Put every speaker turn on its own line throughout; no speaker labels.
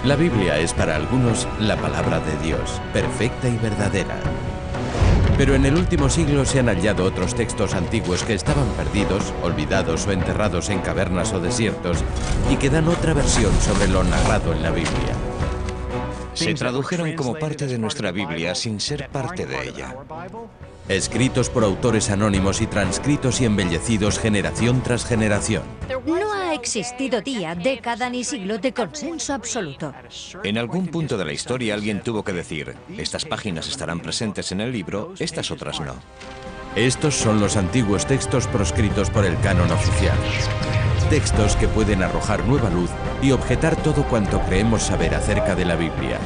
La Biblia es para algunos la palabra de Dios, perfecta y verdadera. Pero en el último siglo se han hallado otros textos antiguos que estaban perdidos, olvidados o enterrados en cavernas o desiertos y que dan otra versión sobre lo narrado en la Biblia.
Se tradujeron como parte de nuestra Biblia sin ser parte de ella.
Escritos por autores anónimos y transcritos y embellecidos generación tras generación.
No ha existido día, década ni siglo de consenso absoluto.
En algún punto de la historia alguien tuvo que decir, estas páginas estarán presentes en el libro, estas otras no.
Estos son los antiguos textos proscritos por el canon oficial. Textos que pueden arrojar nueva luz y objetar todo cuanto creemos saber acerca de la Biblia.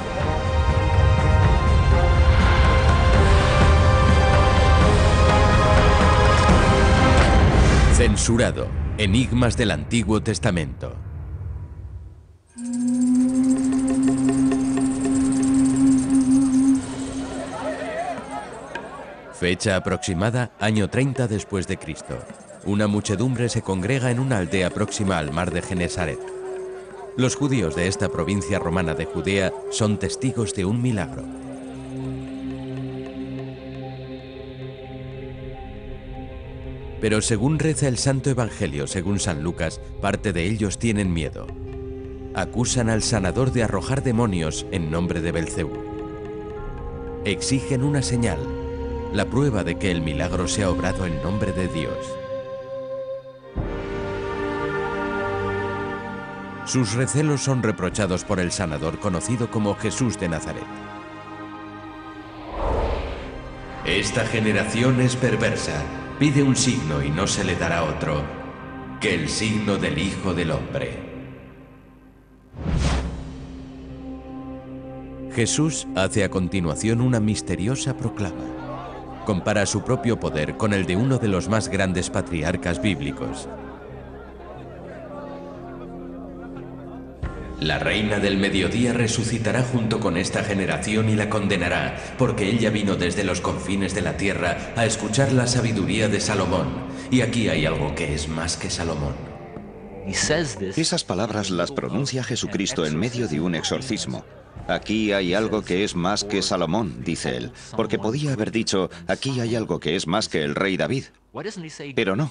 Censurado. Enigmas del Antiguo Testamento. Fecha aproximada, año 30 después de Cristo. Una muchedumbre se congrega en una aldea próxima al mar de Genesaret. Los judíos de esta provincia romana de Judea son testigos de un milagro. Pero según reza el Santo Evangelio según San Lucas, parte de ellos tienen miedo. Acusan al sanador de arrojar demonios en nombre de Belcebú. Exigen una señal, la prueba de que el milagro se ha obrado en nombre de Dios. Sus recelos son reprochados por el sanador conocido como Jesús de Nazaret. Esta generación es perversa. Pide un signo y no se le dará otro que el signo del Hijo del Hombre. Jesús hace a continuación una misteriosa proclama. Compara su propio poder con el de uno de los más grandes patriarcas bíblicos. La reina del mediodía resucitará junto con esta generación y la condenará, porque ella vino desde los confines de la tierra a escuchar la sabiduría de Salomón. Y aquí hay algo que es más que Salomón.
Esas palabras las pronuncia Jesucristo en medio de un exorcismo. Aquí hay algo que es más que Salomón, dice él, porque podía haber dicho, aquí hay algo que es más que el rey David. Pero no,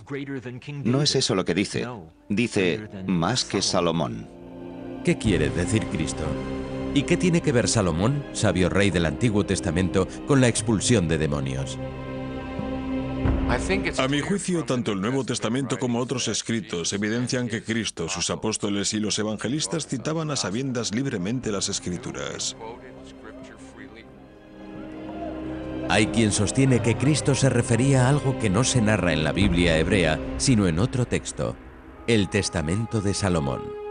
no es eso lo que dice. Dice, más que Salomón.
¿Qué quiere decir Cristo? ¿Y qué tiene que ver Salomón, sabio rey del Antiguo Testamento, con la expulsión de demonios?
A mi juicio, tanto el Nuevo Testamento como otros escritos evidencian que Cristo, sus apóstoles y los evangelistas citaban a sabiendas libremente las Escrituras.
Hay quien sostiene que Cristo se refería a algo que no se narra en la Biblia hebrea, sino en otro texto, el Testamento de Salomón.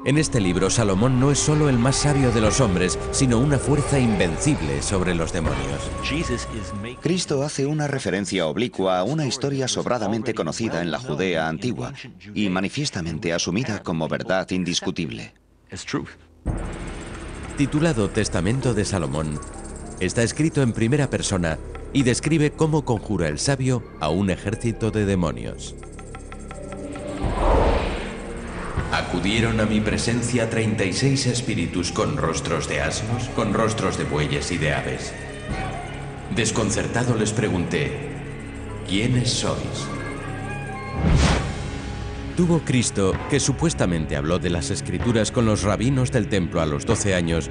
En este libro, Salomón no es solo el más sabio de los hombres, sino una fuerza invencible sobre los demonios.
Cristo hace una referencia oblicua a una historia sobradamente conocida en la Judea antigua y manifiestamente asumida como verdad indiscutible.
Titulado Testamento de Salomón, está escrito en primera persona y describe cómo conjura el sabio a un ejército de demonios. Acudieron a mi presencia 36 espíritus con rostros de asnos, con rostros de bueyes y de aves. Desconcertado les pregunté, ¿quiénes sois? Tuvo Cristo, que supuestamente habló de las Escrituras con los rabinos del templo a los 12 años,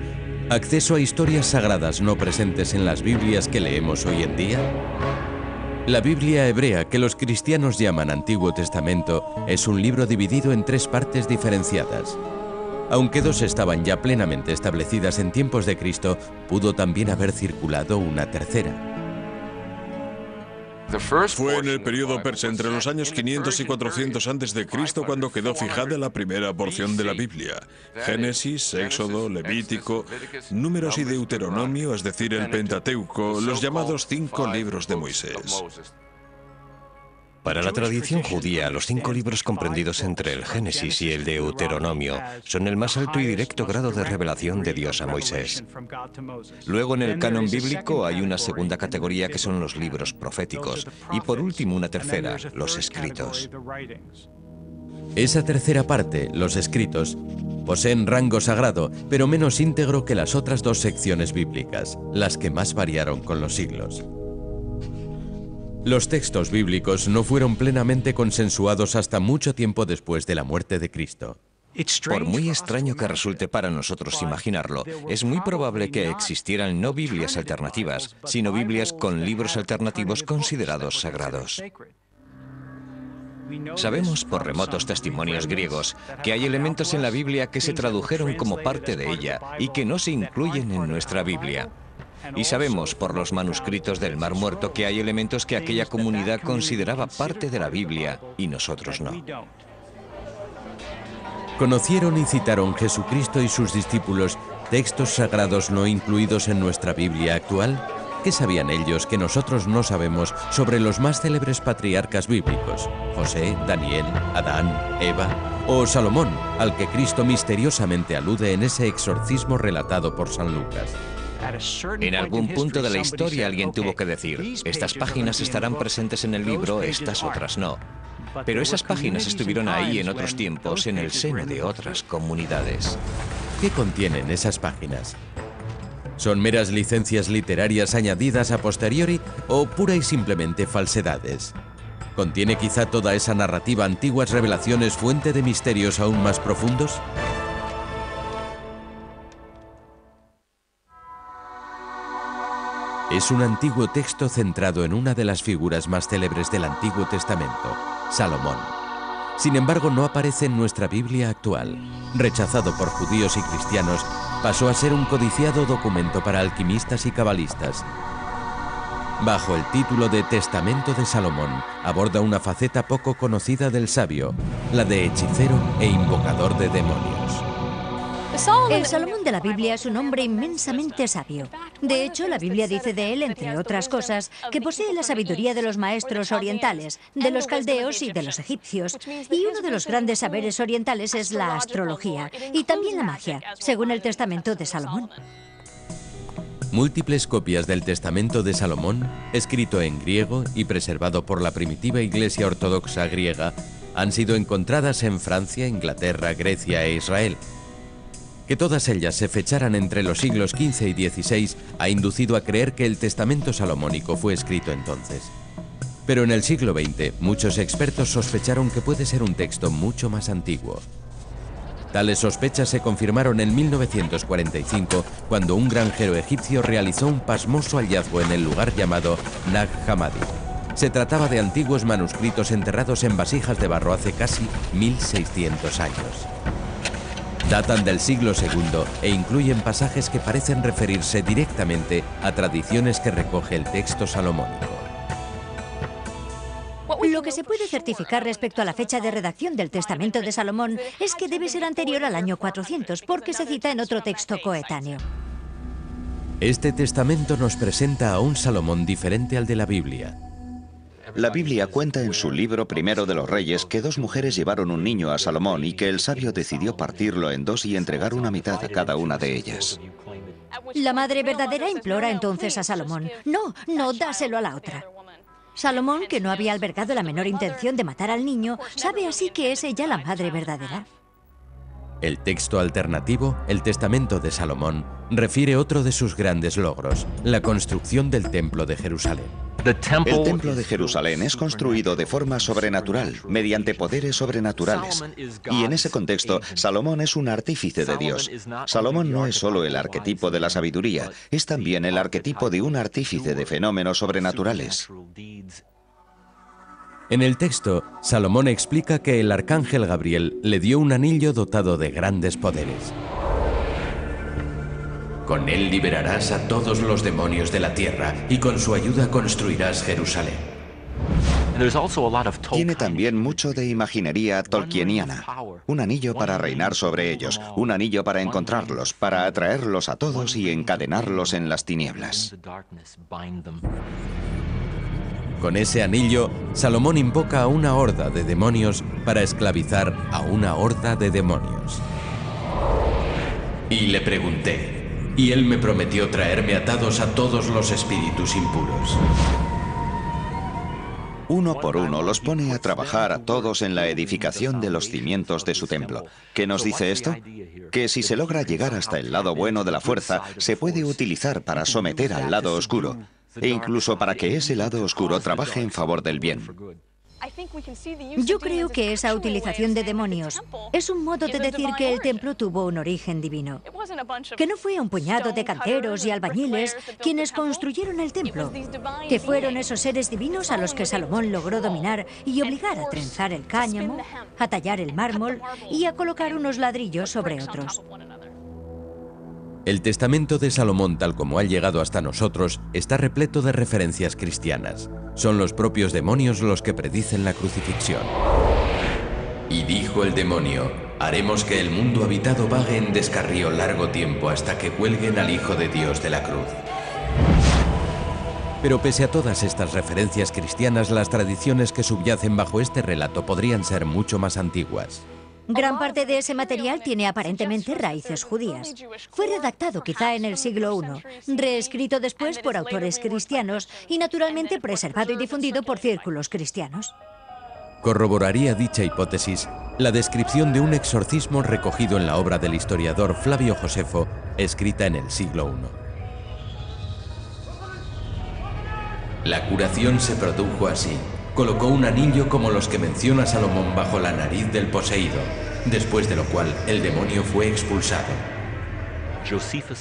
acceso a historias sagradas no presentes en las Biblias que leemos hoy en día? La Biblia hebrea, que los cristianos llaman Antiguo Testamento, es un libro dividido en 3 partes diferenciadas. Aunque 2 estaban ya plenamente establecidas en tiempos de Cristo, pudo también haber circulado una tercera.
Fue en el periodo persa entre los años 500 y 400 a.C. cuando quedó fijada la primera porción de la Biblia. Génesis, Éxodo, Levítico, Números y Deuteronomio, es decir, el Pentateuco, los llamados 5 libros de Moisés.
Para la tradición judía, los 5 libros comprendidos entre el Génesis y el Deuteronomio son el más alto y directo grado de revelación de Dios a Moisés. Luego en el canon bíblico hay una segunda categoría que son los libros proféticos y por último una tercera, los escritos.
Esa tercera parte, los escritos, Poseen rango sagrado, pero menos íntegro que las otras dos secciones bíblicas, las que más variaron con los siglos. Los textos bíblicos no fueron plenamente consensuados hasta mucho tiempo después de la muerte de Cristo.
Por muy extraño que resulte para nosotros imaginarlo, es muy probable que existieran no Biblias alternativas, sino Biblias con libros alternativos considerados sagrados. Sabemos por remotos testimonios griegos que hay elementos en la Biblia que se tradujeron como parte de ella y que no se incluyen en nuestra Biblia. Y sabemos por los manuscritos del Mar Muerto que hay elementos que aquella comunidad consideraba parte de la Biblia y nosotros no.
¿Conocieron y citaron Jesucristo y sus discípulos textos sagrados no incluidos en nuestra Biblia actual? ¿Qué sabían ellos que nosotros no sabemos sobre los más célebres patriarcas bíblicos? José, Daniel, Adán, Eva o Salomón, al que Cristo misteriosamente alude en ese exorcismo relatado por San Lucas.
En algún punto de la historia alguien tuvo que decir, estas páginas estarán presentes en el libro, estas otras no. Pero esas páginas estuvieron ahí en otros tiempos, en el seno de otras comunidades.
¿Qué contienen esas páginas? ¿Son meras licencias literarias añadidas a posteriori o pura y simplemente falsedades? ¿Contiene quizá toda esa narrativa antiguas revelaciones fuente de misterios aún más profundos? Es un antiguo texto centrado en una de las figuras más célebres del Antiguo Testamento, Salomón. Sin embargo, no aparece en nuestra Biblia actual. Rechazado por judíos y cristianos, pasó a ser un codiciado documento para alquimistas y cabalistas. Bajo el título de Testamento de Salomón, aborda una faceta poco conocida del sabio, la de hechicero e invocador de demonios.
El Salomón de la Biblia es un hombre inmensamente sabio. De hecho, la Biblia dice de él, entre otras cosas, que posee la sabiduría de los maestros orientales, de los caldeos y de los egipcios. Y uno de los grandes saberes orientales es la astrología y también la magia, según el Testamento de Salomón.
Múltiples copias del Testamento de Salomón, escrito en griego y preservado por la primitiva Iglesia Ortodoxa griega, han sido encontradas en Francia, Inglaterra, Grecia e Israel. Que todas ellas se fecharan entre los siglos XV y XVI ha inducido a creer que el Testamento salomónico fue escrito entonces. Pero en el siglo XX, muchos expertos sospecharon que puede ser un texto mucho más antiguo. Tales sospechas se confirmaron en 1945, cuando un granjero egipcio realizó un pasmoso hallazgo en el lugar llamado Nag Hammadi. Se trataba de antiguos manuscritos enterrados en vasijas de barro hace casi 1600 años. Datan del siglo II e incluyen pasajes que parecen referirse directamente a tradiciones que recoge el texto salomónico.
Lo que se puede certificar respecto a la fecha de redacción del Testamento de Salomón es que debe ser anterior al año 400, porque se cita en otro texto coetáneo.
Este testamento nos presenta a un Salomón diferente al de la Biblia.
La Biblia cuenta en su libro Primero de los Reyes que dos mujeres llevaron un niño a Salomón y que el sabio decidió partirlo en dos y entregar una mitad a cada una de ellas.
La madre verdadera implora entonces a Salomón, no, dáselo a la otra. Salomón, que no había albergado la menor intención de matar al niño, sabe así que es ella la madre verdadera.
El texto alternativo, el Testamento de Salomón, refiere otro de sus grandes logros, la construcción del Templo de Jerusalén.
El Templo de Jerusalén es construido de forma sobrenatural, mediante poderes sobrenaturales. Y en ese contexto, Salomón es un artífice de Dios. Salomón no es solo el arquetipo de la sabiduría, es también el arquetipo de un artífice de fenómenos sobrenaturales.
En el texto, Salomón explica que el arcángel Gabriel le dio un anillo dotado de grandes poderes. Con él liberarás a todos los demonios de la tierra y con su ayuda construirás Jerusalén.
Tiene también mucho de imaginería tolkieniana. Un anillo para reinar sobre ellos, un anillo para encontrarlos, para atraerlos a todos y encadenarlos en las tinieblas.
Con ese anillo, Salomón invoca a una horda de demonios para esclavizar a una horda de demonios. Y le pregunté, y él me prometió traerme atados a todos los espíritus impuros.
Uno por uno los pone a trabajar a todos en la edificación de los cimientos de su templo. ¿Qué nos dice esto? Que si se logra llegar hasta el lado bueno de la fuerza, se puede utilizar para someter al lado oscuro, e incluso para que ese lado oscuro trabaje en favor del bien.
Yo creo que esa utilización de demonios es un modo de decir que el templo tuvo un origen divino. Que no fue un puñado de canteros y albañiles quienes construyeron el templo. Que fueron esos seres divinos a los que Salomón logró dominar y obligar a trenzar el cáñamo, a tallar el mármol y a colocar unos ladrillos sobre otros.
El testamento de Salomón, tal como ha llegado hasta nosotros, está repleto de referencias cristianas. Son los propios demonios los que predicen la crucifixión. Y dijo el demonio: haremos que el mundo habitado vague en descarrío largo tiempo hasta que cuelguen al Hijo de Dios de la cruz. Pero pese a todas estas referencias cristianas, las tradiciones que subyacen bajo este relato podrían ser mucho más antiguas.
Gran parte de ese material tiene aparentemente raíces judías. Fue redactado quizá en el siglo I, reescrito después por autores cristianos y naturalmente preservado y difundido por círculos cristianos.
Corroboraría dicha hipótesis la descripción de un exorcismo recogido en la obra del historiador Flavio Josefo, escrita en el siglo I. La curación se produjo así. Colocó un anillo como los que menciona Salomón bajo la nariz del poseído, después de lo cual el demonio fue expulsado.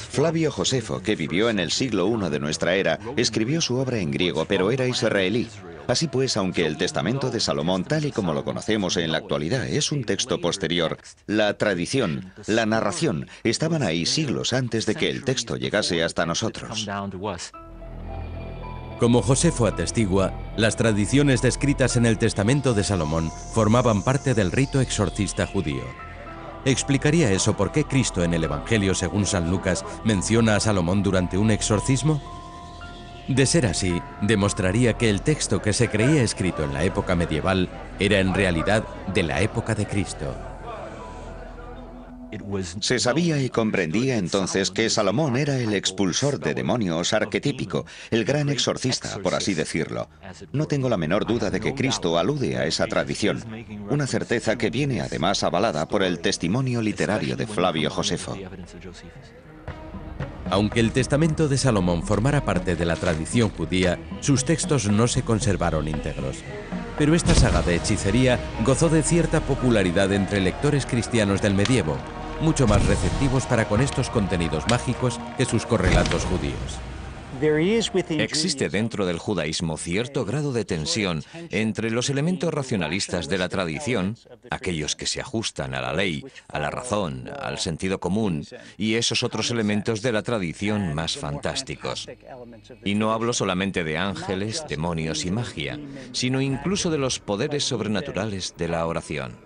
Flavio Josefo, que vivió en el siglo I de nuestra era, escribió su obra en griego, pero era israelí. Así pues, aunque el testamento de Salomón, tal y como lo conocemos en la actualidad, es un texto posterior, la tradición, la narración, estaban ahí siglos antes de que el texto llegase hasta nosotros.
Como Josefo atestigua, las tradiciones descritas en el testamento de Salomón formaban parte del rito exorcista judío. ¿Explicaría eso por qué Cristo en el Evangelio según San Lucas menciona a Salomón durante un exorcismo? De ser así, demostraría que el texto que se creía escrito en la época medieval era en realidad de la época de Cristo.
Se sabía y comprendía entonces que Salomón era el expulsor de demonios arquetípico, el gran exorcista, por así decirlo. No tengo la menor duda de que Cristo alude a esa tradición, una certeza que viene además avalada por el testimonio literario de Flavio Josefo.
Aunque el testamento de Salomón formara parte de la tradición judía, sus textos no se conservaron íntegros. Pero esta saga de hechicería gozó de cierta popularidad entre lectores cristianos del medievo, mucho más receptivos para con estos contenidos mágicos que sus correlatos judíos.
Existe dentro del judaísmo cierto grado de tensión entre los elementos racionalistas de la tradición, aquellos que se ajustan a la ley, a la razón, al sentido común, y esos otros elementos de la tradición más fantásticos. Y no hablo solamente de ángeles, demonios y magia, sino incluso de los poderes sobrenaturales de la oración.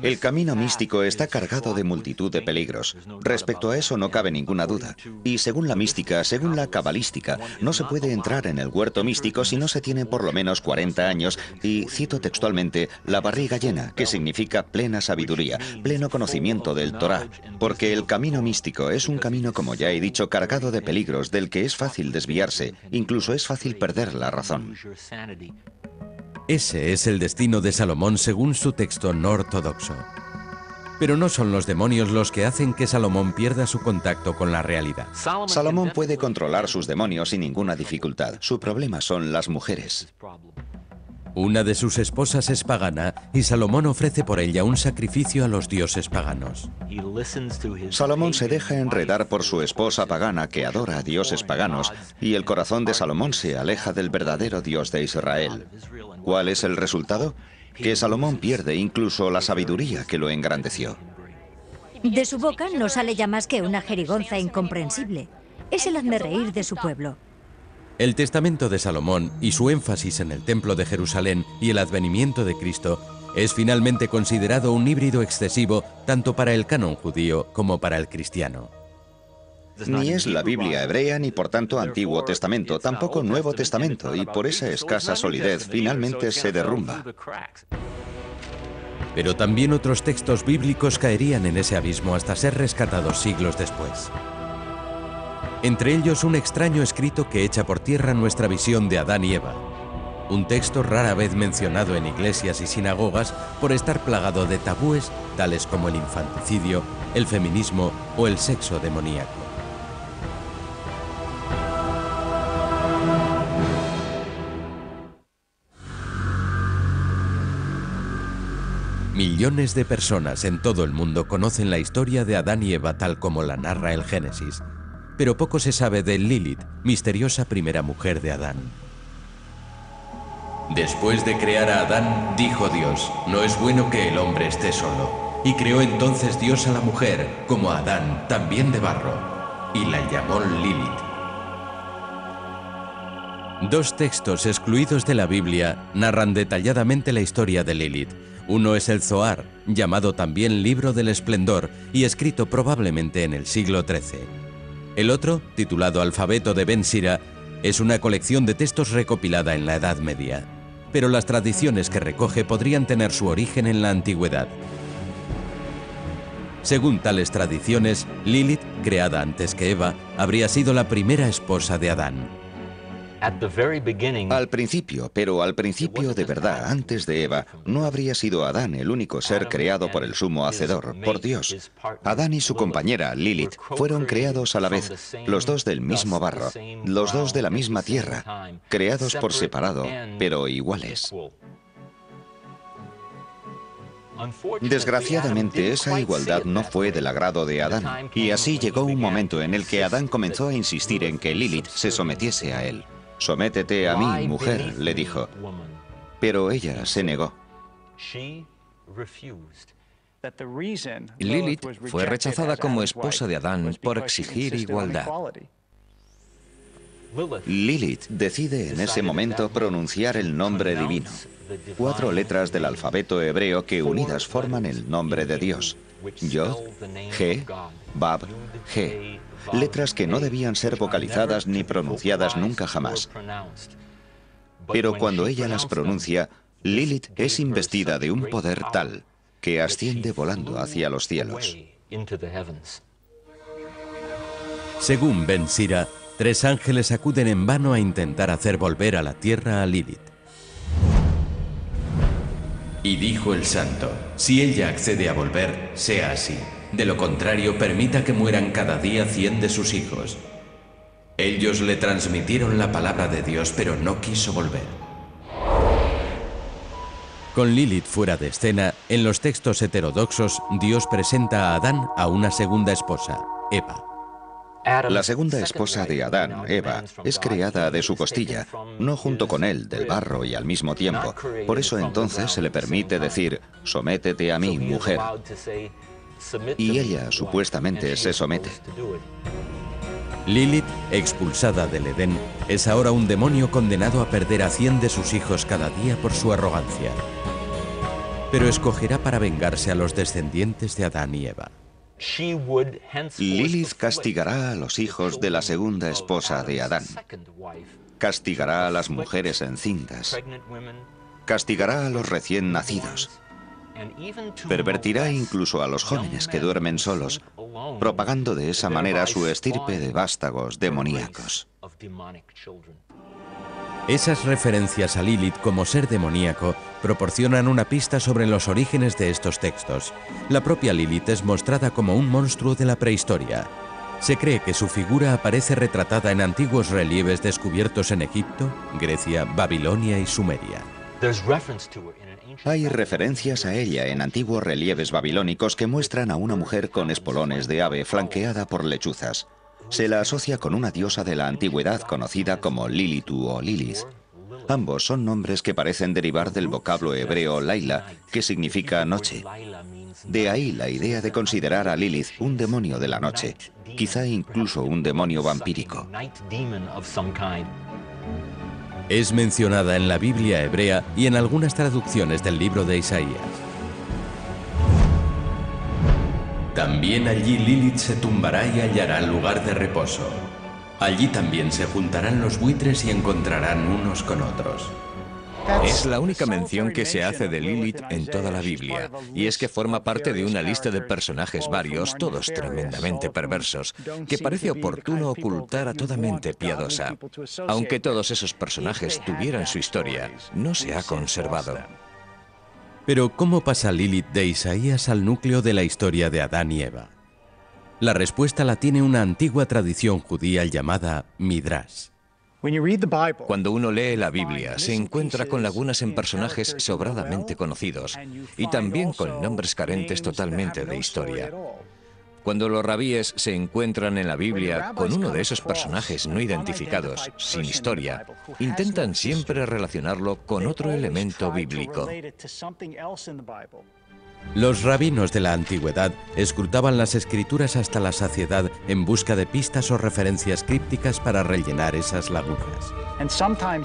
El camino místico está cargado de multitud de peligros. Respecto a eso no cabe ninguna duda. Y según la mística, según la cabalística, no se puede entrar en el huerto místico si no se tiene por lo menos 40 años y, cito textualmente, la barriga llena, que significa plena sabiduría, pleno conocimiento del Torá. Porque el camino místico es un camino, como ya he dicho, cargado de peligros, del que es fácil desviarse, incluso es fácil perder la razón.
Ese es el destino de Salomón según su texto no ortodoxo. Pero no son los demonios los que hacen que Salomón pierda su contacto con la realidad.
Salomón puede controlar sus demonios sin ninguna dificultad. Su problema son las mujeres.
Una de sus esposas es pagana y Salomón ofrece por ella un sacrificio a los dioses paganos.
Salomón se deja enredar por su esposa pagana que adora a dioses paganos y el corazón de Salomón se aleja del verdadero Dios de Israel. ¿Cuál es el resultado? Que Salomón pierde incluso la sabiduría que lo engrandeció.
De su boca no sale ya más que una jerigonza incomprensible. Es el hazmerreír de su pueblo.
El testamento de Salomón y su énfasis en el templo de Jerusalén y el advenimiento de Cristo es finalmente considerado un híbrido excesivo tanto para el canon judío como para el cristiano.
Ni es la Biblia hebrea ni por tanto Antiguo Testamento, tampoco Nuevo Testamento, y por esa escasa solidez finalmente se derrumba.
Pero también otros textos bíblicos caerían en ese abismo hasta ser rescatados siglos después. Entre ellos un extraño escrito que echa por tierra nuestra visión de Adán y Eva. Un texto rara vez mencionado en iglesias y sinagogas por estar plagado de tabúes tales como el infanticidio, el feminismo o el sexo demoníaco. Millones de personas en todo el mundo conocen la historia de Adán y Eva tal como la narra el Génesis, pero poco se sabe de Lilith, misteriosa primera mujer de Adán. Después de crear a Adán, dijo Dios, no es bueno que el hombre esté solo. Y creó entonces Dios a la mujer, como a Adán, también de barro, y la llamó Lilith. Dos textos excluidos de la Biblia narran detalladamente la historia de Lilith. Uno es el Zohar, llamado también Libro del Esplendor y escrito probablemente en el siglo XIII. El otro, titulado Alfabeto de Ben Sira, es una colección de textos recopilada en la Edad Media. Pero las tradiciones que recoge podrían tener su origen en la antigüedad. Según tales tradiciones, Lilith, creada antes que Eva, habría sido la primera esposa de Adán.
Al principio, pero al principio de verdad, antes de Eva, no habría sido Adán el único ser creado por el sumo hacedor, por Dios. Adán y su compañera, Lilith, fueron creados a la vez, los dos del mismo barro, los dos de la misma tierra, creados por separado, pero iguales. Desgraciadamente, esa igualdad no fue del agrado de Adán, y así llegó un momento en el que Adán comenzó a insistir en que Lilith se sometiese a él. «Sométete a mí, mujer», le dijo. Pero ella se negó.
Lilith fue rechazada como esposa de Adán por exigir igualdad.
Lilith decide en ese momento pronunciar el nombre divino, 4 letras del alfabeto hebreo que unidas forman el nombre de Dios. Yod, He, Bab, He. Letras que no debían ser vocalizadas ni pronunciadas nunca jamás. Pero cuando ella las pronuncia, Lilith es investida de un poder tal que asciende volando hacia los cielos.
Según Ben Sira, 3 ángeles acuden en vano a intentar hacer volver a la tierra a Lilith. Y dijo el santo, si ella accede a volver, sea así. De lo contrario, permita que mueran cada día 100 de sus hijos. Ellos le transmitieron la palabra de Dios, pero no quiso volver. Con Lilith fuera de escena, en los textos heterodoxos, Dios presenta a Adán a una segunda esposa, Eva.
La segunda esposa de Adán, Eva, es creada de su costilla, no junto con él, del barro y al mismo tiempo. Por eso entonces se le permite decir, «Sométete a mí, mujer». Y ella supuestamente se somete.
Lilith, expulsada del Edén, es ahora un demonio condenado a perder a 100 de sus hijos cada día por su arrogancia. Pero escogerá para vengarse a los descendientes de Adán y Eva.
Lilith castigará a los hijos de la segunda esposa de Adán. Castigará a las mujeres encintas. Castigará a los recién nacidos. Pervertirá incluso a los jóvenes que duermen solos, propagando de esa manera su estirpe de vástagos demoníacos.
Esas referencias a Lilith como ser demoníaco proporcionan una pista sobre los orígenes de estos textos. La propia Lilith es mostrada como un monstruo de la prehistoria. Se cree que su figura aparece retratada en antiguos relieves descubiertos en Egipto, Grecia, Babilonia y Sumeria.
Hay referencias a ella en antiguos relieves babilónicos que muestran a una mujer con espolones de ave flanqueada por lechuzas. Se la asocia con una diosa de la antigüedad conocida como Lilitu o Lilith. Ambos son nombres que parecen derivar del vocablo hebreo Laila, que significa noche. De ahí la idea de considerar a Lilith un demonio de la noche, quizá incluso un demonio vampírico.
Es mencionada en la Biblia hebrea y en algunas traducciones del libro de Isaías. También allí Lilith se tumbará y hallará lugar de reposo. Allí también se juntarán los buitres y encontrarán unos con otros.
Es la única mención que se hace de Lilith en toda la Biblia, y es que forma parte de una lista de personajes varios, todos tremendamente perversos, que parece oportuno ocultar a toda mente piadosa. Aunque todos esos personajes tuvieran su historia, no se ha conservado.
Pero ¿cómo pasa Lilith de Isaías al núcleo de la historia de Adán y Eva? La respuesta la tiene una antigua tradición judía llamada Midrash.
Cuando uno lee la Biblia, se encuentra con lagunas en personajes sobradamente conocidos y también con nombres carentes totalmente de historia. Cuando los rabíes se encuentran en la Biblia con uno de esos personajes no identificados, sin historia, intentan siempre relacionarlo con otro elemento bíblico.
Los rabinos de la antigüedad escrutaban las escrituras hasta la saciedad en busca de pistas o referencias crípticas para rellenar esas lagunas.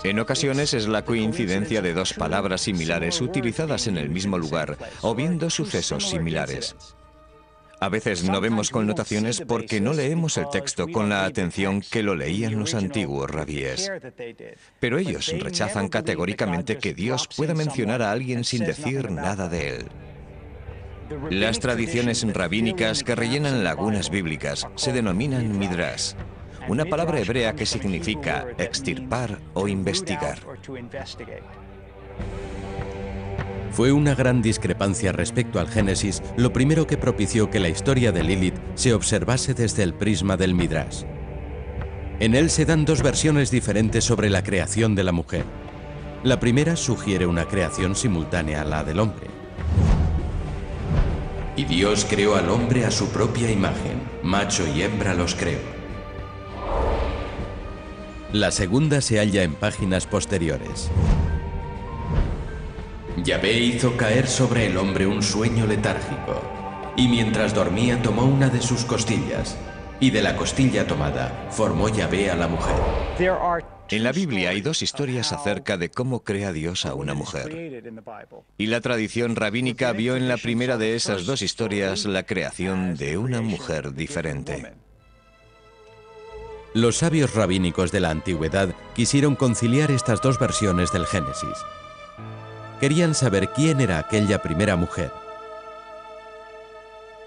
En ocasiones es la coincidencia de dos palabras similares utilizadas en el mismo lugar o viendo sucesos similares. A veces no vemos connotaciones porque no leemos el texto con la atención que lo leían los antiguos rabíes. Pero ellos rechazan categóricamente que Dios pueda mencionar a alguien sin decir nada de él. Las tradiciones rabínicas que rellenan lagunas bíblicas se denominan midrash, una palabra hebrea que significa extirpar o investigar.
Fue una gran discrepancia respecto al Génesis lo primero que propició que la historia de Lilith se observase desde el prisma del Midrash. En él se dan dos versiones diferentes sobre la creación de la mujer. La primera sugiere una creación simultánea a la del hombre. Y Dios creó al hombre a su propia imagen, macho y hembra los creó. La segunda se halla en páginas posteriores. Yahvé hizo caer sobre el hombre un sueño letárgico, y mientras dormía tomó una de sus costillas, y de la costilla tomada formó Yahvé a la mujer.
En la Biblia hay dos historias acerca de cómo crea Dios a una mujer. Y la tradición rabínica vio en la primera de esas dos historias la creación de una mujer diferente.
Los sabios rabínicos de la antigüedad quisieron conciliar estas dos versiones del Génesis. Querían saber quién era aquella primera mujer.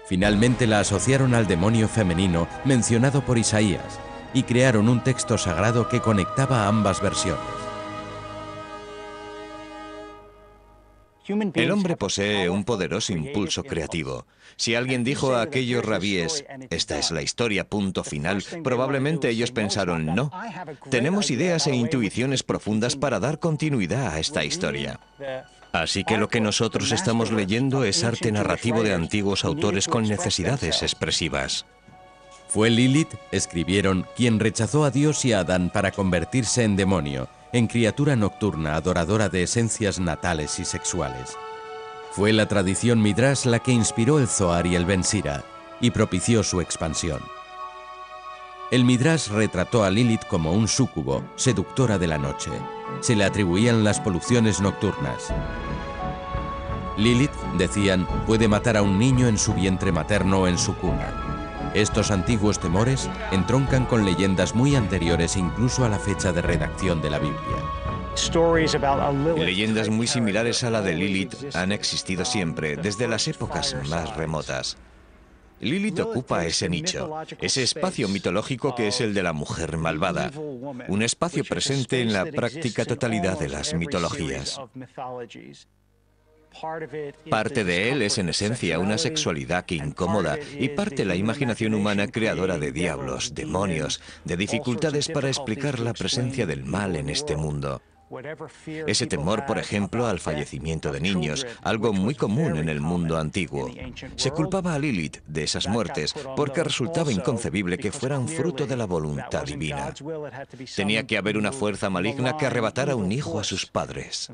Finalmente la asociaron al demonio femenino mencionado por Isaías y crearon un texto sagrado que conectaba ambas versiones.
El hombre posee un poderoso impulso creativo. Si alguien dijo a aquellos rabíes, esta es la historia, punto final, probablemente ellos pensaron, no, tenemos ideas e intuiciones profundas para dar continuidad a esta historia. Así que lo que nosotros estamos leyendo es arte narrativo de antiguos autores con necesidades expresivas.
Fue Lilith, escribieron, quien rechazó a Dios y a Adán para convertirse en demonio, en criatura nocturna adoradora de esencias natales y sexuales. Fue la tradición Midrash la que inspiró el Zohar y el Ben Sira y propició su expansión. El Midrash retrató a Lilith como un súcubo, seductora de la noche. Se le atribuían las poluciones nocturnas. Lilith, decían, puede matar a un niño en su vientre materno o en su cuna. Estos antiguos temores entroncan con leyendas muy anteriores incluso a la fecha de redacción de la Biblia.
Leyendas muy similares a la de Lilith han existido siempre, desde las épocas más remotas. Lilith ocupa ese nicho, ese espacio mitológico que es el de la mujer malvada, un espacio presente en la práctica totalidad de las mitologías. Parte de él es en esencia una sexualidad que incomoda y parte la imaginación humana creadora de diablos, demonios, de dificultades para explicar la presencia del mal en este mundo. Ese temor, por ejemplo, al fallecimiento de niños, algo muy común en el mundo antiguo. Se culpaba a Lilith de esas muertes porque resultaba inconcebible que fueran fruto de la voluntad divina. Tenía que haber una fuerza maligna que arrebatara un hijo a sus padres.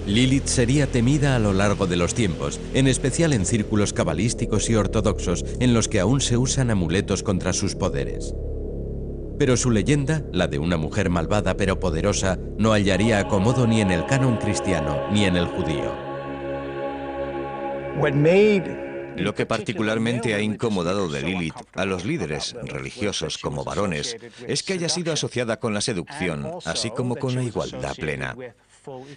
Lilith sería temida a lo largo de los tiempos, en especial en círculos cabalísticos y ortodoxos en los que aún se usan amuletos contra sus poderes. Pero su leyenda, la de una mujer malvada pero poderosa, no hallaría acomodo ni en el canon cristiano ni en el judío.
Lo que particularmente ha incomodado de Lilith a los líderes religiosos como varones es que haya sido asociada con la seducción, así como con la igualdad plena.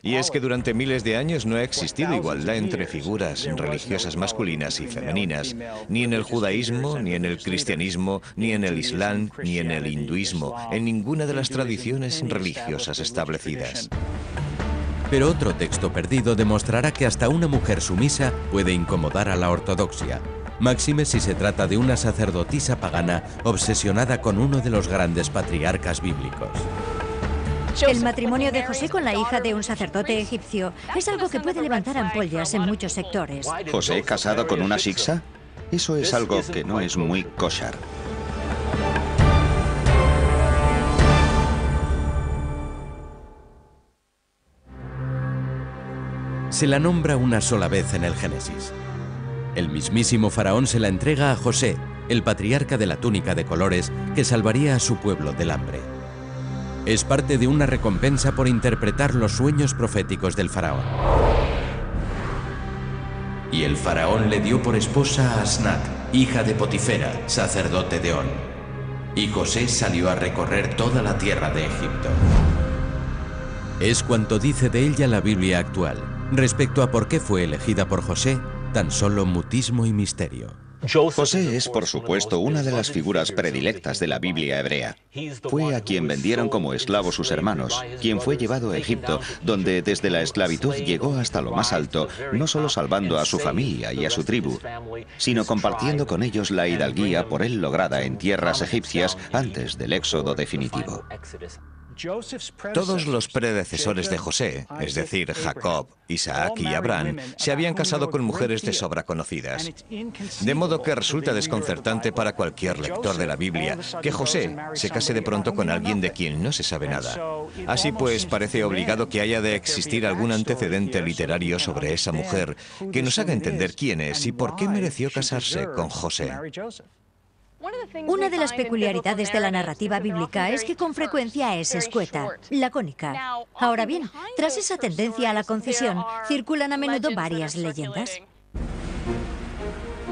Y es que durante miles de años no ha existido igualdad entre figuras religiosas masculinas y femeninas, ni en el judaísmo, ni en el cristianismo, ni en el islam, ni en el hinduismo, en ninguna de las tradiciones religiosas establecidas.
Pero otro texto perdido demostrará que hasta una mujer sumisa puede incomodar a la ortodoxia, máxime si se trata de una sacerdotisa pagana obsesionada con uno de los grandes patriarcas bíblicos.
El matrimonio de José con la hija de un sacerdote egipcio es algo que puede levantar ampollas en muchos sectores.
¿José casado con una shiksha? Eso es algo que no es muy kosher.
Se la nombra una sola vez en el Génesis. El mismísimo faraón se la entrega a José, el patriarca de la túnica de colores que salvaría a su pueblo del hambre. Es parte de una recompensa por interpretar los sueños proféticos del faraón. Y el faraón le dio por esposa a Asnat, hija de Potifera, sacerdote de On. Y José salió a recorrer toda la tierra de Egipto. Es cuanto dice de ella la Biblia actual. Respecto a por qué fue elegida por José, tan solo mutismo y misterio.
José es, por supuesto, una de las figuras predilectas de la Biblia hebrea. Fue a quien vendieron como esclavo sus hermanos, quien fue llevado a Egipto, donde desde la esclavitud llegó hasta lo más alto, no solo salvando a su familia y a su tribu, sino compartiendo con ellos la hidalguía por él lograda en tierras egipcias antes del éxodo definitivo.
Todos los predecesores de José, es decir, Jacob, Isaac y Abraham, se habían casado con mujeres de sobra conocidas. De modo que resulta desconcertante para cualquier lector de la Biblia que José se case de pronto con alguien de quien no se sabe nada. Así pues, parece obligado que haya de existir algún antecedente literario sobre esa mujer que nos haga entender quién es y por qué mereció casarse con José.
Una de las peculiaridades de la narrativa bíblica es que con frecuencia es escueta, lacónica. Ahora bien, tras esa tendencia a la concisión, circulan a menudo varias leyendas.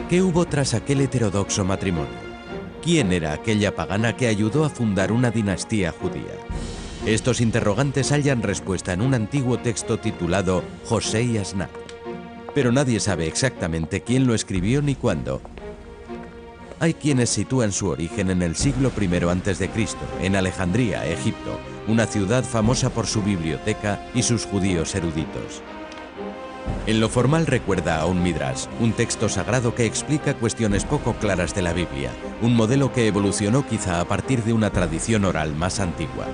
¿Qué hubo tras aquel heterodoxo matrimonio? ¿Quién era aquella pagana que ayudó a fundar una dinastía judía? Estos interrogantes hallan respuesta en un antiguo texto titulado José y Asnat. Pero nadie sabe exactamente quién lo escribió ni cuándo. Hay quienes sitúan su origen en el siglo I a.C., en Alejandría, Egipto, una ciudad famosa por su biblioteca y sus judíos eruditos. En lo formal recuerda a un Midrash, un texto sagrado que explica cuestiones poco claras de la Biblia, un modelo que evolucionó quizá a partir de una tradición oral más antigua.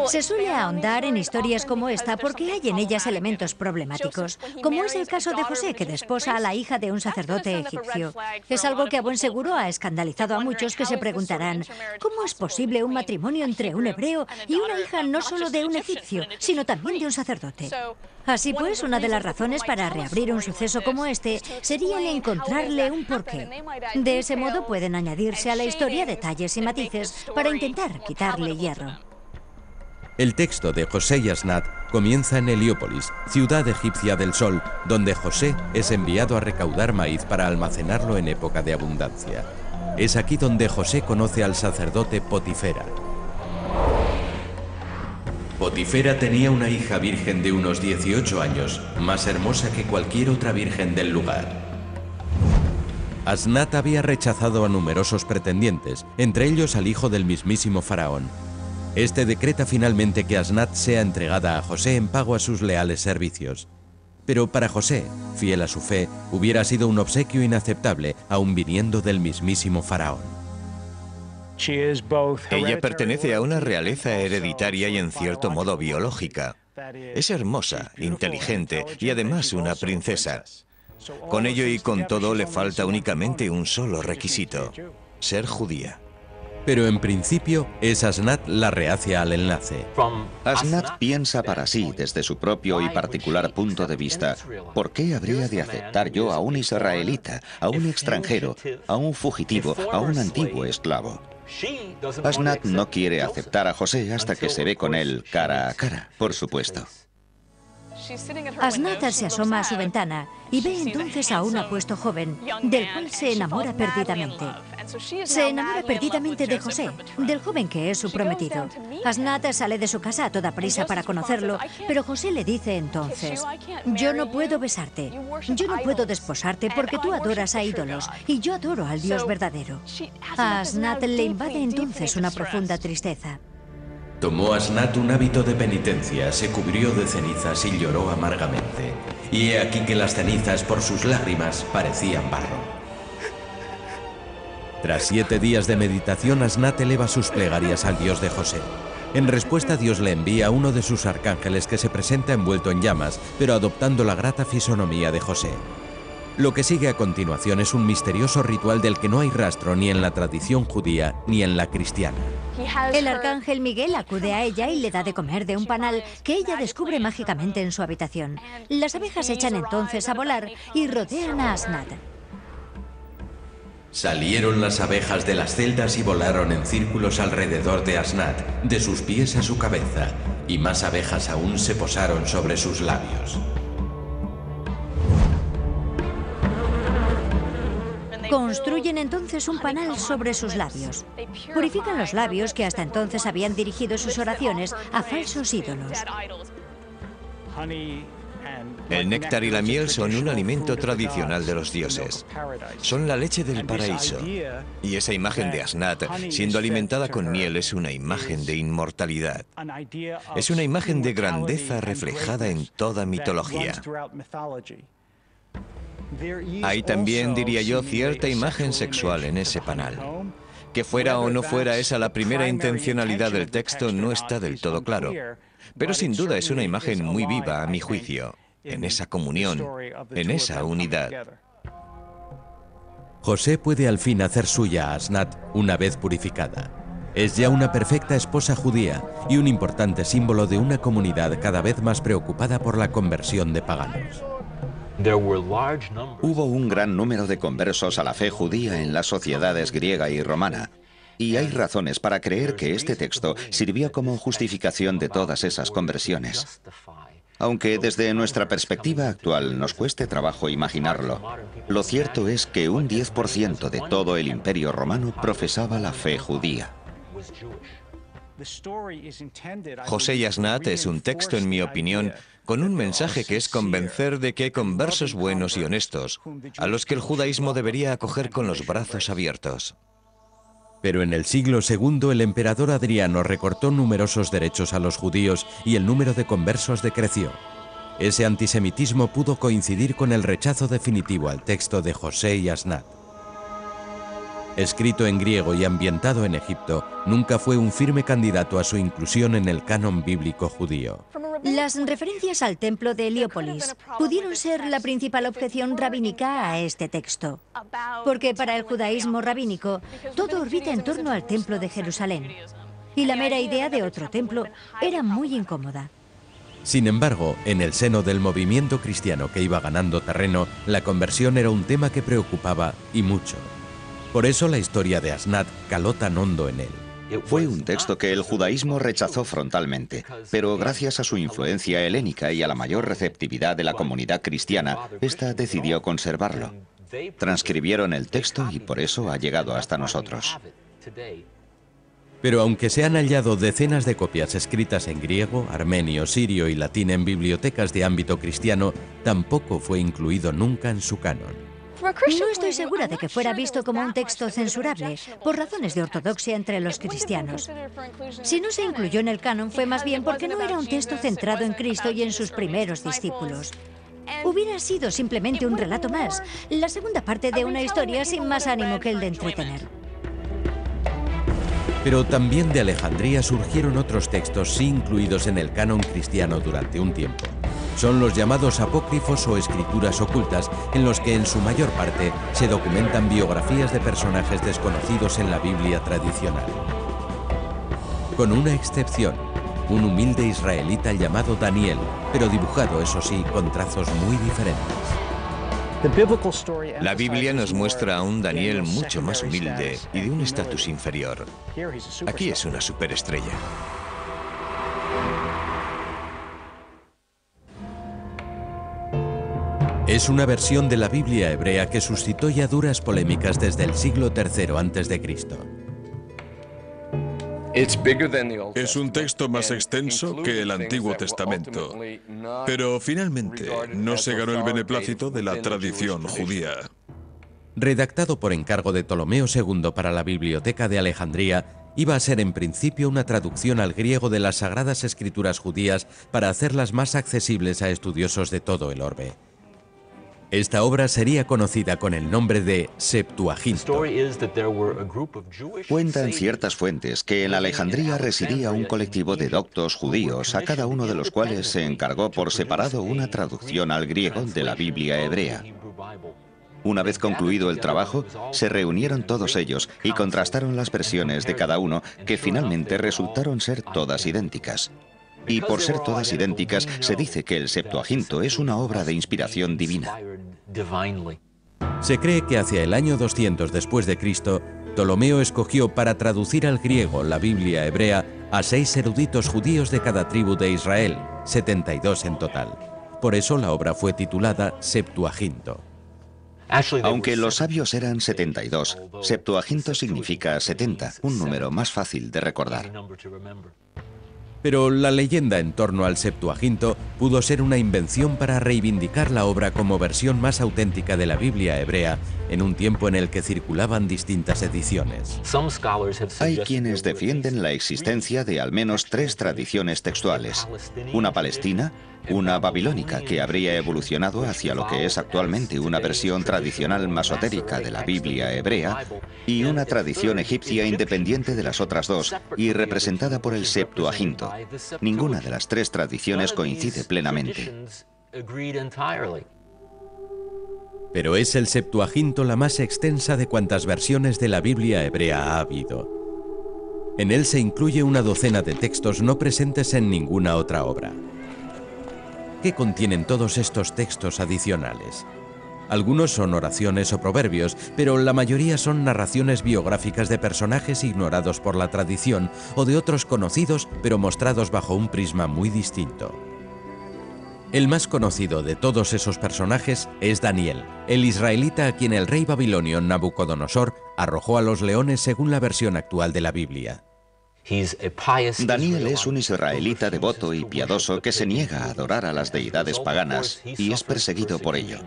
Se suele ahondar en historias como esta porque hay en ellas elementos problemáticos, como es el caso de José, que desposa a la hija de un sacerdote egipcio. Es algo que a buen seguro ha escandalizado a muchos que se preguntarán, ¿cómo es posible un matrimonio entre un hebreo y una hija no solo de un egipcio, sino también de un sacerdote? Así pues, una de las razones para reabrir un suceso como este sería el encontrarle un porqué. De ese modo pueden añadirse a la historia detalles y matices para intentar quitarle hierro.
El texto de José y Asnat comienza en Heliópolis, ciudad egipcia del sol, donde José es enviado a recaudar maíz para almacenarlo en época de abundancia. Es aquí donde José conoce al sacerdote Potifera. Potifera tenía una hija virgen de unos 18 años, más hermosa que cualquier otra virgen del lugar. Asnat había rechazado a numerosos pretendientes, entre ellos al hijo del mismísimo faraón. Este decreta finalmente que Asnat sea entregada a José en pago a sus leales servicios. Pero para José, fiel a su fe, hubiera sido un obsequio inaceptable, aun viniendo del mismísimo faraón.
Ella pertenece a una realeza hereditaria y en cierto modo biológica. Es hermosa, inteligente y además una princesa. Con ello y con todo le falta únicamente un solo requisito: ser judía.
Pero en principio es Asnat la reacia al enlace.
Asnat piensa para sí, desde su propio y particular punto de vista, ¿por qué habría de aceptar yo a un israelita, a un extranjero, a un fugitivo, a un antiguo esclavo? Asnat no quiere aceptar a José hasta que se ve con él cara a cara, por supuesto.
Asnat se asoma a su ventana y ve entonces a un apuesto joven, del cual se enamora perdidamente. Se enamora perdidamente de José, del joven que es su prometido. Asnat sale de su casa a toda prisa para conocerlo, pero José le dice entonces: yo no puedo besarte, yo no puedo desposarte porque tú adoras a ídolos y yo adoro al Dios verdadero. A Asnat le invade entonces una profunda tristeza.
Tomó Asnat un hábito de penitencia, se cubrió de cenizas y lloró amargamente. Y he aquí que las cenizas por sus lágrimas parecían barro. Tras 7 días de meditación, Asnat eleva sus plegarias al Dios de José. En respuesta, Dios le envía a uno de sus arcángeles que se presenta envuelto en llamas, pero adoptando la grata fisonomía de José. Lo que sigue a continuación es un misterioso ritual del que no hay rastro ni en la tradición judía ni en la cristiana.
El arcángel Miguel acude a ella y le da de comer de un panal que ella descubre mágicamente en su habitación. Las abejas echan entonces a volar y rodean a Asnat.
Salieron las abejas de las celdas y volaron en círculos alrededor de Asnat, de sus pies a su cabeza, y más abejas aún se posaron sobre sus labios.
Construyen entonces un panal sobre sus labios. Purifican los labios que hasta entonces habían dirigido sus oraciones a falsos ídolos.
El néctar y la miel son un alimento tradicional de los dioses. Son la leche del paraíso. Y esa imagen de Asnat, siendo alimentada con miel, es una imagen de inmortalidad. Es una imagen de grandeza reflejada en toda mitología. Hay también, diría yo, cierta imagen sexual en ese panal. Que fuera o no fuera esa la primera intencionalidad del texto no está del todo claro. Pero sin duda es una imagen muy viva, a mi juicio, en esa comunión, en esa unidad.
José puede al fin hacer suya a Asnat una vez purificada. Es ya una perfecta esposa judía y un importante símbolo de una comunidad cada vez más preocupada por la conversión de paganos.
Hubo un gran número de conversos a la fe judía en las sociedades griega y romana, y hay razones para creer que este texto sirvió como justificación de todas esas conversiones. Aunque desde nuestra perspectiva actual nos cueste trabajo imaginarlo, lo cierto es que un 10% de todo el Imperio Romano profesaba la fe judía.
José y Asnat es un texto, en mi opinión, con un mensaje que es convencer de que hay conversos buenos y honestos, a los que el judaísmo debería acoger con los brazos abiertos.
Pero en el siglo II el emperador Adriano recortó numerosos derechos a los judíos y el número de conversos decreció. Ese antisemitismo pudo coincidir con el rechazo definitivo al texto de José y Asnat. Escrito en griego y ambientado en Egipto, nunca fue un firme candidato a su inclusión en el canon bíblico judío.
Las referencias al templo de Heliópolis pudieron ser la principal objeción rabínica a este texto, porque para el judaísmo rabínico todo orbita en torno al templo de Jerusalén, y la mera idea de otro templo era muy incómoda.
Sin embargo, en el seno del movimiento cristiano que iba ganando terreno, la conversión era un tema que preocupaba y mucho. Por eso la historia de Asnat caló tan hondo en él.
Fue un texto que el judaísmo rechazó frontalmente, pero gracias a su influencia helénica y a la mayor receptividad de la comunidad cristiana, ésta decidió conservarlo. Transcribieron el texto y por eso ha llegado hasta nosotros.
Pero aunque se han hallado decenas de copias escritas en griego, armenio, sirio y latín en bibliotecas de ámbito cristiano, tampoco fue incluido nunca en su canon.
No estoy segura de que fuera visto como un texto censurable, por razones de ortodoxia entre los cristianos. Si no se incluyó en el canon fue más bien porque no era un texto centrado en Cristo y en sus primeros discípulos. Hubiera sido simplemente un relato más, la segunda parte de una historia sin más ánimo que el de entretener.
Pero también de Alejandría surgieron otros textos sí incluidos en el canon cristiano durante un tiempo. Son los llamados apócrifos o escrituras ocultas, en los que en su mayor parte se documentan biografías de personajes desconocidos en la Biblia tradicional. Con una excepción, un humilde israelita llamado Daniel, pero dibujado, eso sí, con trazos muy diferentes.
La Biblia nos muestra a un Daniel mucho más humilde y de un estatus inferior. Aquí es una superestrella.
Es una versión de la Biblia hebrea que suscitó ya duras polémicas desde el siglo III a.C.
Es un texto más extenso que el Antiguo Testamento, pero finalmente no se ganó el beneplácito de la tradición judía.
Redactado por encargo de Ptolomeo II para la Biblioteca de Alejandría, iba a ser en principio una traducción al griego de las Sagradas Escrituras judías para hacerlas más accesibles a estudiosos de todo el orbe. Esta obra sería conocida con el nombre de Septuaginto.
Cuentan ciertas fuentes que en Alejandría residía un colectivo de doctos judíos, a cada uno de los cuales se encargó por separado una traducción al griego de la Biblia hebrea. Una vez concluido el trabajo, se reunieron todos ellos y contrastaron las versiones de cada uno, que finalmente resultaron ser todas idénticas. Y por ser todas idénticas, se dice que el Septuaginto es una obra de inspiración divina.
Se cree que hacia el año 200 después de Cristo, Ptolomeo escogió para traducir al griego la Biblia hebrea a 6 eruditos judíos de cada tribu de Israel, 72 en total. Por eso la obra fue titulada Septuaginto.
Aunque los sabios eran 72, Septuaginto significa 70, un número más fácil de recordar.
Pero la leyenda en torno al Septuaginto pudo ser una invención para reivindicar la obra como versión más auténtica de la Biblia hebrea en un tiempo en el que circulaban distintas ediciones.
Hay quienes defienden la existencia de al menos 3 tradiciones textuales: una palestina, una babilónica que habría evolucionado hacia lo que es actualmente una versión tradicional masotérica de la Biblia hebrea, y una tradición egipcia independiente de las otras dos y representada por el Septuaginto. Ninguna de las 3 tradiciones coincide plenamente.
Pero es el Septuaginto la más extensa de cuantas versiones de la Biblia hebrea ha habido. En él se incluye una docena de textos no presentes en ninguna otra obra. ¿Qué contienen todos estos textos adicionales? Algunos son oraciones o proverbios, pero la mayoría son narraciones biográficas de personajes ignorados por la tradición o de otros conocidos, pero mostrados bajo un prisma muy distinto. El más conocido de todos esos personajes es Daniel, el israelita a quien el rey babilonio Nabucodonosor arrojó a los leones según la versión actual de la Biblia.
Daniel es un israelita devoto y piadoso que se niega a adorar a las deidades paganas y es perseguido por ello.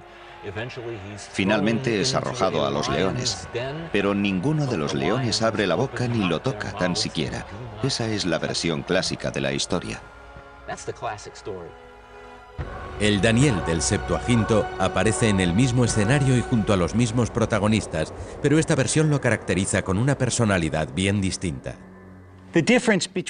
Finalmente es arrojado a los leones, pero ninguno de los leones abre la boca ni lo toca tan siquiera. Esa es la versión clásica de la historia.
El Daniel del Septuaginto aparece en el mismo escenario y junto a los mismos protagonistas, pero esta versión lo caracteriza con una personalidad bien distinta.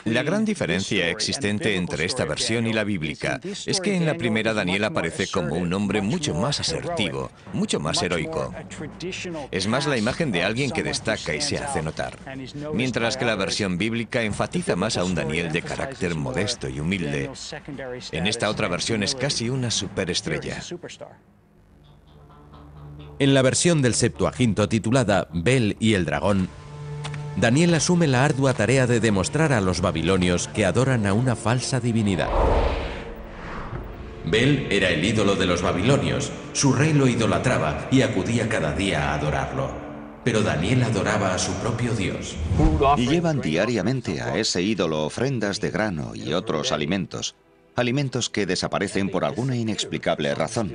La gran diferencia existente entre esta versión y la bíblica es que en la primera Daniel aparece como un hombre mucho más asertivo, mucho más heroico. Es más la imagen de alguien que destaca y se hace notar, mientras que la versión bíblica enfatiza más a un Daniel de carácter modesto y humilde. En esta otra versión es casi una superestrella.
En la versión del Septuaginto titulada Bel y el dragón, Daniel asume la ardua tarea de demostrar a los babilonios que adoran a una falsa divinidad. Bel era el ídolo de los babilonios, su rey lo idolatraba y acudía cada día a adorarlo. Pero Daniel adoraba a su propio Dios.
Y llevan diariamente a ese ídolo ofrendas de grano y otros alimentos. Alimentos que desaparecen por alguna inexplicable razón.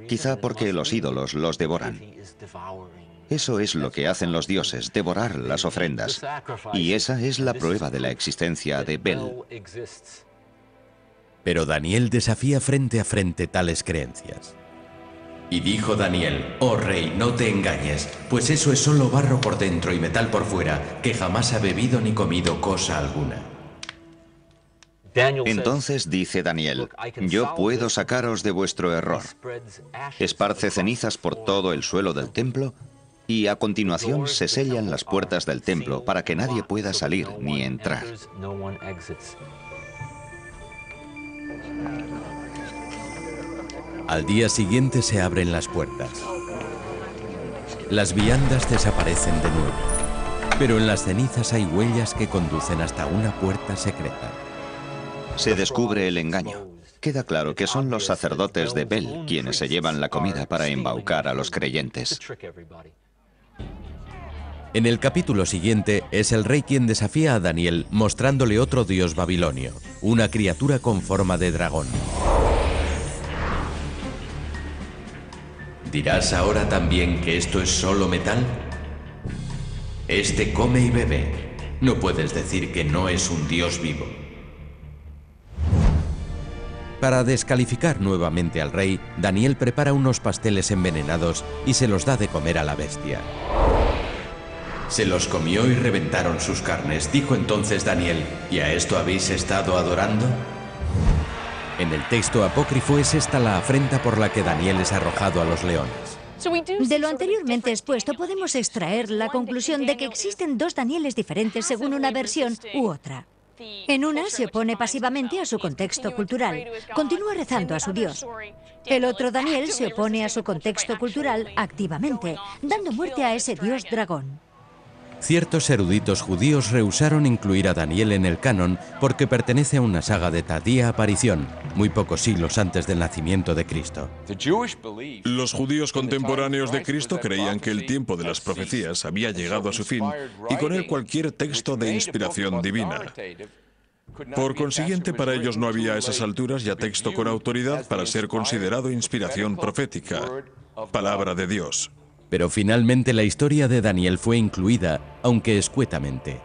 Quizá porque los ídolos los devoran. Eso es lo que hacen los dioses, devorar las ofrendas. Y esa es la prueba de la existencia de Bel.
Pero Daniel desafía frente a frente tales creencias. Y dijo Daniel: «Oh rey, no te engañes, pues eso es solo barro por dentro y metal por fuera, que jamás ha bebido ni comido cosa alguna».
Entonces dice Daniel: «Yo puedo sacaros de vuestro error. Esparce cenizas por todo el suelo del templo, y a continuación se sellan las puertas del templo para que nadie pueda salir ni entrar».
Al día siguiente se abren las puertas. Las viandas desaparecen de nuevo, pero en las cenizas hay huellas que conducen hasta una puerta secreta.
Se descubre el engaño. queda claro que son los sacerdotes de Bel quienes se llevan la comida para embaucar a los creyentes.
En el capítulo siguiente es el rey quien desafía a Daniel mostrándole otro dios babilonio, una criatura con forma de dragón. ¿Dirás ahora también que esto es solo metal? Este come y bebe. No puedes decir que no es un dios vivo. Para descalificar nuevamente al rey, Daniel prepara unos pasteles envenenados y se los da de comer a la bestia. Se los comió y reventaron sus carnes, dijo entonces Daniel, ¿y a esto habéis estado adorando? En el texto apócrifo es esta la afrenta por la que Daniel es arrojado a los leones.
De lo anteriormente expuesto podemos extraer la conclusión de que existen dos Danieles diferentes según una versión u otra. En una se opone pasivamente a su contexto cultural, continúa rezando a su Dios. El otro Daniel se opone a su contexto cultural activamente, dando muerte a ese Dios dragón.
Ciertos eruditos judíos rehusaron incluir a Daniel en el canon porque pertenece a una saga de tardía aparición, muy pocos siglos antes del nacimiento de Cristo.
Los judíos contemporáneos de Cristo creían que el tiempo de las profecías había llegado a su fin y con él cualquier texto de inspiración divina. Por consiguiente, para ellos no había a esas alturas ya texto con autoridad para ser considerado inspiración profética, palabra de Dios.
Pero finalmente la historia de Daniel fue incluida, aunque escuetamente.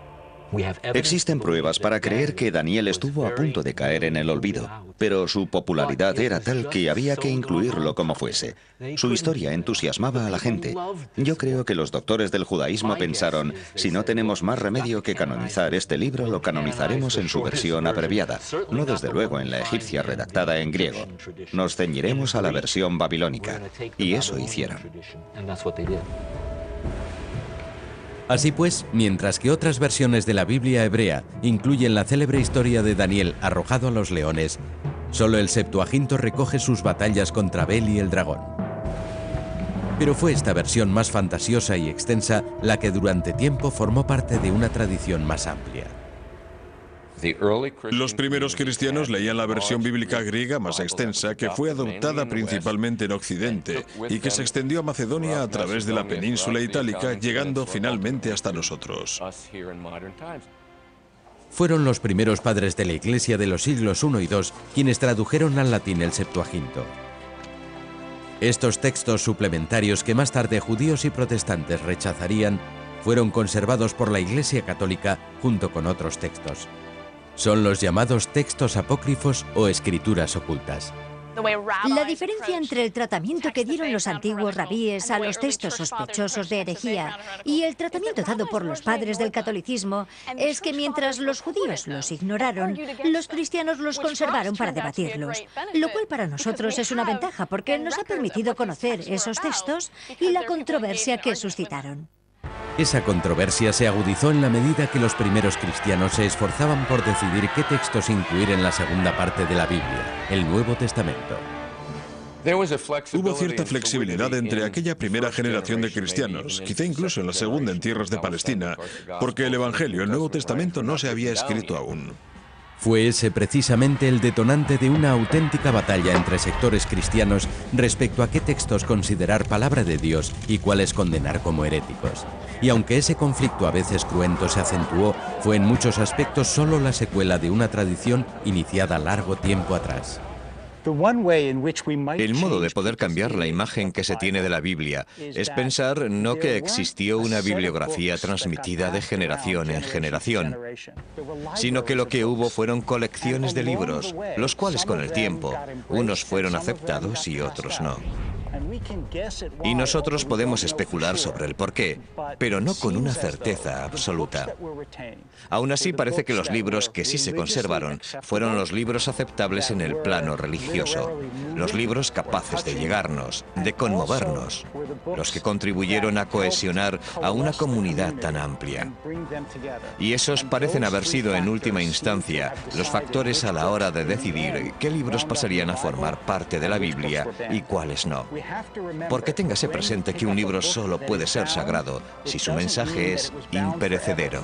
Existen pruebas para creer que Daniel estuvo a punto de caer en el olvido, pero su popularidad era tal que había que incluirlo como fuese. Su historia entusiasmaba a la gente. Yo creo que los doctores del judaísmo pensaron, si no tenemos más remedio que canonizar este libro, lo canonizaremos en su versión abreviada, no desde luego en la egipcia redactada en griego. Nos ceñiremos a la versión babilónica, y eso hicieron.
Así pues, mientras que otras versiones de la Biblia hebrea incluyen la célebre historia de Daniel arrojado a los leones, solo el Septuaginto recoge sus batallas contra Bel y el dragón. Pero fue esta versión más fantasiosa y extensa la que durante tiempo formó parte de una tradición más amplia.
Los primeros cristianos leían la versión bíblica griega más extensa, que fue adoptada principalmente en Occidente y que se extendió a Macedonia a través de la península itálica, llegando finalmente hasta nosotros.
Fueron los primeros padres de la Iglesia de los siglos I y II quienes tradujeron al latín el Septuaginto. Estos textos suplementarios que más tarde judíos y protestantes rechazarían, fueron conservados por la Iglesia Católica junto con otros textos. Son los llamados textos apócrifos o escrituras ocultas.
La diferencia entre el tratamiento que dieron los antiguos rabíes a los textos sospechosos de herejía y el tratamiento dado por los padres del catolicismo es que mientras los judíos los ignoraron, los cristianos los conservaron para debatirlos, lo cual para nosotros es una ventaja porque nos ha permitido conocer esos textos y la controversia que suscitaron.
Esa controversia se agudizó en la medida que los primeros cristianos se esforzaban por decidir qué textos incluir en la segunda parte de la Biblia, el Nuevo Testamento.
Hubo cierta flexibilidad entre aquella primera generación de cristianos, quizá incluso en la segunda en tierras de Palestina, porque el Evangelio, el Nuevo Testamento, no se había escrito aún.
Fue ese precisamente el detonante de una auténtica batalla entre sectores cristianos respecto a qué textos considerar palabra de Dios y cuáles condenar como heréticos. Y aunque ese conflicto a veces cruento se acentuó, fue en muchos aspectos solo la secuela de una tradición iniciada largo tiempo atrás.
El modo de poder cambiar la imagen que se tiene de la Biblia es pensar no que existió una bibliografía transmitida de generación en generación, sino que lo que hubo fueron colecciones de libros, los cuales con el tiempo, unos fueron aceptados y otros no. Y nosotros podemos especular sobre el porqué, pero no con una certeza absoluta. Aún así, parece que los libros que sí se conservaron fueron los libros aceptables en el plano religioso, los libros capaces de llegarnos, de conmovernos, los que contribuyeron a cohesionar a una comunidad tan amplia. Y esos parecen haber sido en última instancia los factores a la hora de decidir qué libros pasarían a formar parte de la Biblia y cuáles no. Porque téngase presente que un libro solo puede ser sagrado si su mensaje es imperecedero.